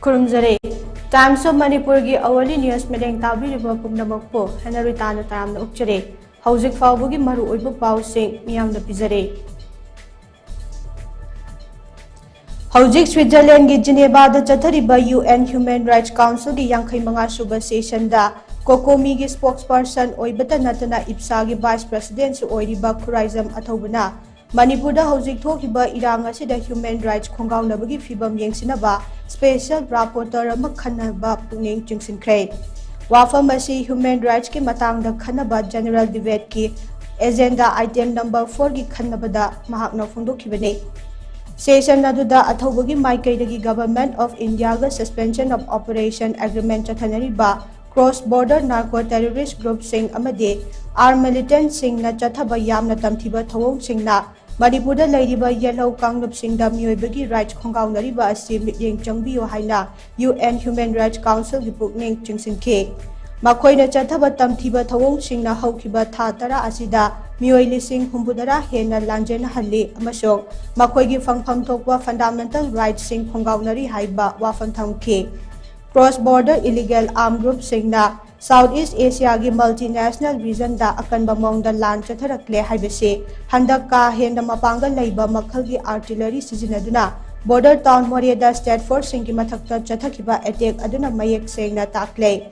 Kurumzare, Times of Manipur gi awali news medeng tabi riba pumnamakpo, Henry Tana Tam na Ukjare, Hauzik Faubugi Maru Uibu Pau Sing, Miam the Pizare. Hauzik Switzerland gi Geneva the Chatariba UN Human Rights Council gi Yankai Manga Suba Session da, Kokomi gi spokesperson Oibata Natana Ipsa gi Vice President su Oiriba Kuraizam Atobuna. Manipur da Hauzik Thokiba Iranga Sida Human Rights Kongaung Nabagi Fibam Yangsinaba, Special Rapporteur Makhanaba Puning Jingsin Kray. Wafamasi Human Rights ki Matang da Khanaba General Debate ki Agenda Item number 4 ki Khanabada Mahakna Fundo Kibane. Session Naduda Atobagi Maikaidagi Government of India ga Suspension of Operation Agreement Chathanariba, Cross-border narco-terrorist group Singh Amade, armed militant Singh na Chathaba Yamna Tamtiba Thawong Singh na, Manipur da Ladiba Yellow Kanglup Singh da Myoibagi Rights Kongaung Nariba Asi Mityeng Changbiyo Haina, UN Human Rights Council Gipukning Jingsin K. Makoi na Chathaba Tamtiba Thawong Singh na Haukiba Tara Asida, Myoili Singh Humbudara Hena Lanjen Hali Amasong, Makoi gi Fangpham Thokwa Fundamental Rights Singh Kongaung Nari Haiba Wafam K. Cross-border illegal armed group Singna, Southeast Asia gi multinational region da akan bamong da land chatharakle haibase, handak ka henda mapanga laiba makhal gi artillery sizinaduna, border town Morieda State Force Singh gi mathakta chathakiba attack aduna mayek sengna takle.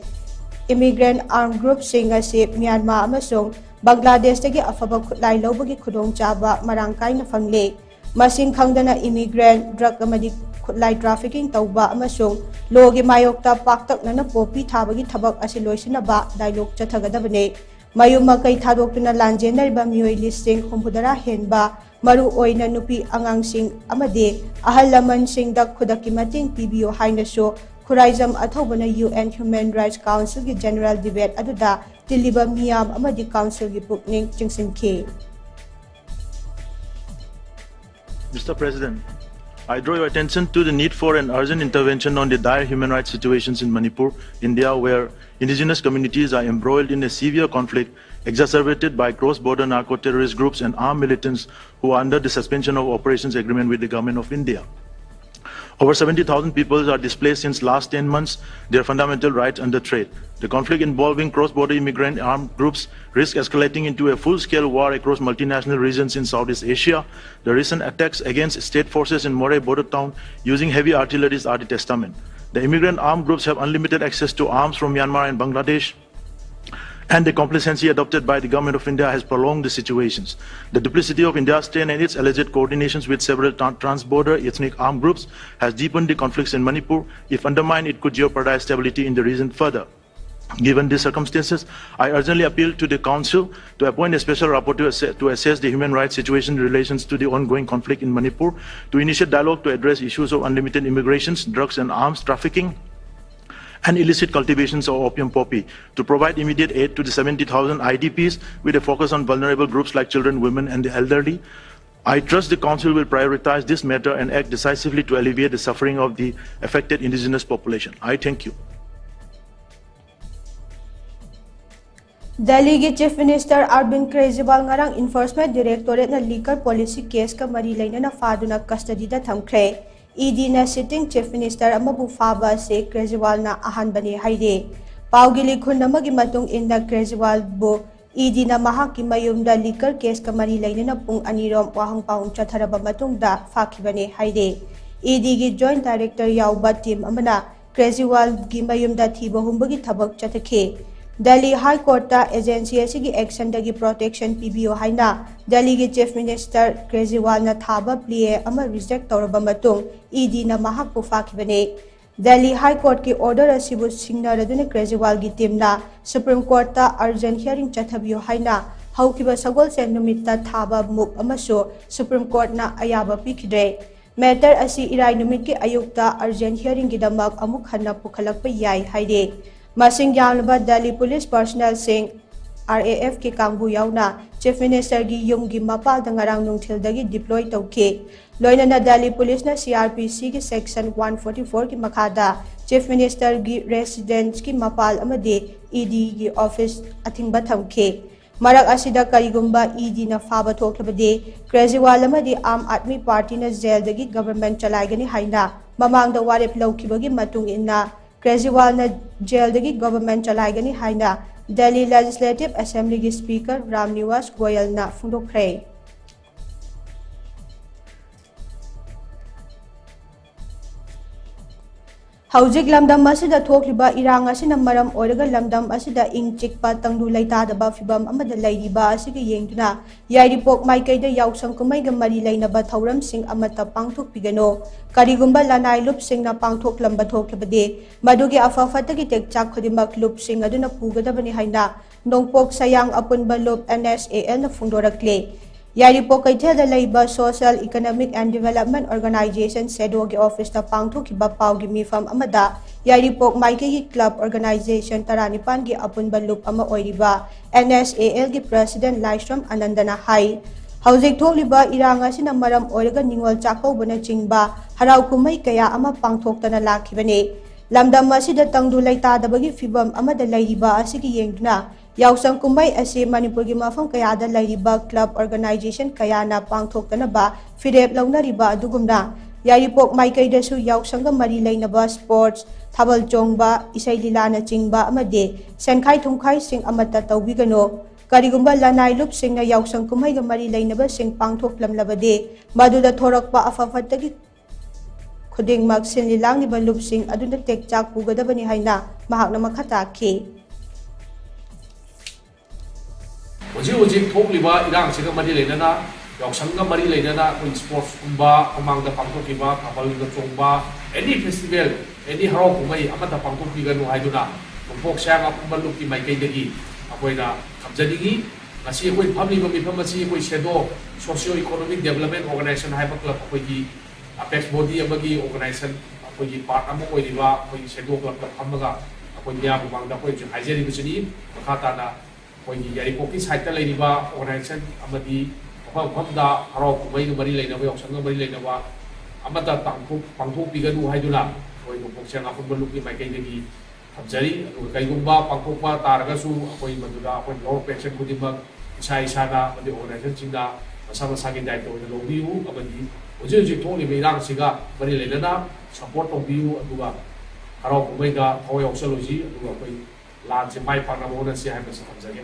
Immigrant armed group Singh ase Myanmar amasong Bangladesh dagi afaba khutlai lobagi khudong chaba marangkai na fangle. Masing khangdana immigrant drug amadi khutlai trafficking tauba amasong logi mayokta paktak nana popi thabagi thabak asi loisinaba dialogue chathagadabane mayuma kai thadoktuna lanjenariba mioi listing humbudara henba maru oina nupi angang sing amade ahal laman sing da khudaki mating pibiyo haina so khuraizam athobana UN Human Rights Council gi General Debate aduda tiliba miyam amadi council gi pukning jingsin ke. Mr. President, I draw your attention to the need for an urgent intervention on the dire human rights situations in Manipur, India, where indigenous communities are embroiled in a severe conflict exacerbated by cross-border narco-terrorist groups and armed militants who are under the suspension of operations agreement with the government of India. Over 70,000 people are displaced since last 10 months, their fundamental rights under threat. The conflict involving cross-border immigrant armed groups risks escalating into a full-scale war across multinational regions in Southeast Asia. The recent attacks against state forces in Moreh border town using heavy artillery are the testament. The immigrant armed groups have unlimited access to arms from Myanmar and Bangladesh, and the complacency adopted by the government of India has prolonged the situations. The duplicity of India's stand and its alleged coordinations with several trans-border ethnic armed groups has deepened the conflicts in Manipur. If undermined, it could jeopardize stability in the region further. Given these circumstances, I urgently appeal to the Council to appoint a special rapporteur to assess the human rights situation in relation to the ongoing conflict in Manipur, to initiate dialogue to address issues of unlimited immigrations, drugs and arms trafficking, and illicit cultivations of opium poppy, to provide immediate aid to the 70,000 IDPs with a focus on vulnerable groups like children, women and the elderly. I trust the Council will prioritize this matter and act decisively to alleviate the suffering of the affected indigenous population. I thank you. Delhi Chief Minister Arvind Kejriwal ngarang Enforcement Directorate na liquor policy case ka mari laina na faduna custody da thamkre. ED na sitting Chief Minister amabu faba se Kejriwal na ahanbani haide. Paugili khun namagi matung inda Kejriwal bu ED na mahaki mayumda liquor case ka mari laina na pung anirom wahang paung chatharaba matung da fakhibani haide. ED gi Joint Director yauba team amana Kejriwal gi mayumda thiba humbagi thabak chathake. Delhi High Court ta agency asigi action dagi protection PBO haina Delhi gi Chief Minister Kejriwal na thaba plea ama reject toraba matung ED na mahak pu fakhibane. Delhi High Court ki order asibu singnaradune Kejriwal gi team na Supreme Court ta urgent hearing chathabiyo haina haukiba sagol sen numitta thaba muk amaso Supreme Court na ayaba pikidre. Matter asi irai numit ki ayukta urgent hearing gi damak amuk hanna pukhalakpa yai haide. Masing yamlaba Delhi Police Personnel Singh RAF ki kangbu yauna Chief Minister gi yum gi mapal dangarang nungthil dagi deploy tauke. Loina na Delhi Police na CRPC ki Section 144 ki makhada Chief Minister gi residence ki mapal amade ED gi office athingba thamke. Marak asida karigumba ED na faba thoklabade Kejriwal amadi Aam Aadmi Party na jail dagi government chalaigani haina mamangda warep lawkibagi matung inna Kejriwal na jaildagi government chalaigani haina Delhi Legislative Assembly gi Speaker Ram Niwas Goyal na phungdokkhre. Haujik lamdam asida thokliba irang asina maram oiraga lamdam asida ing chikpa tangdu laitadaba fibam amada lairiba asigi yengduna yairipok maikaida yausang kumaiga mari lainaba thauramsing amata pangthokpigano karigumba lanai lupsing na pangthoklamba thoklabade madugi afafatagi tekchak khodimak lupsing aduna pugadabani haina nongpok sayang apunba lup NSAL na phungdorakle Yairipok kaitheda leiba Social Economic and Development Organization SEDO gi office na pangthokiba pawgi mifam amada Yairipok maikegi club organization taranipan gi apunba lup ama oiriba NSAL gi president Laishram Anandana hai Haujik thokliba iranga sina maram oiraga ningol chakobana chingba harau kumai kaya ama pangthoktana lakhibane lamdam asida tangdu laitadabagi fibam amada leiriba asigi yengduna Yausang kumbai ase Manipur gi mafam kaya da lairiba club organization kaya na pangthokana ba firep launariba adugumna Yairipok maikaida su yausang ga mari lainaba sports thabal chongba isai lilana chingba amade senkhai thungkhai sing amata tawbigano karigumba lanai lup sing na yausang kumai ga mari lainaba sing pangthoklamlabade maduda thorakpa afafatagi khuding mak sin lilang ni lup sing aduna tekchak pugadabani haina mahakna makhata ke Ojik thokliba irang siga mari leinana yausanga mari leinana koi sports kumba amangda pangthokiba kabalga chongba any festival any harau kumai amata pangthokiganu haiduna pok sang kumba lukki maikaidagi akoina kamjadigi ngasi koi public mifam asi koi sedo socio economic development organization haiba club akoigi apex body amagi organization akoigi part amo oiriba koi sedo club amaga akoi nya bangda koi haijeri bisini makata na Koi Yairipok side lairiba organization amadi mafamda harau kumai ga mari lainaba yausang ga mari lainaba amata pangthokpiganu haiduna koi nongpok sang apunba lukki maikaidagi thamjari aduga kaigumba pangthokpa taragasu akoi maduda akoi lower pension khudimak isa isana amadi organization singda masa masagi daito na lobiu amadi ojik thokliba irang siga mari lainana support tawbiu aduga harau kumai da thawai yausaloji aduga koi Lansi mai parna mona si hai masa hamzage.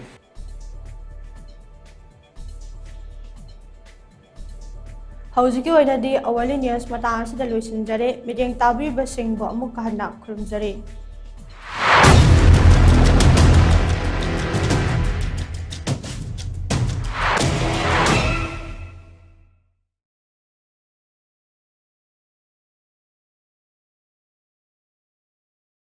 Haujiki oinadi awali news matang asida loisinjare mideng tabi basing bo amuk kahana khurumjare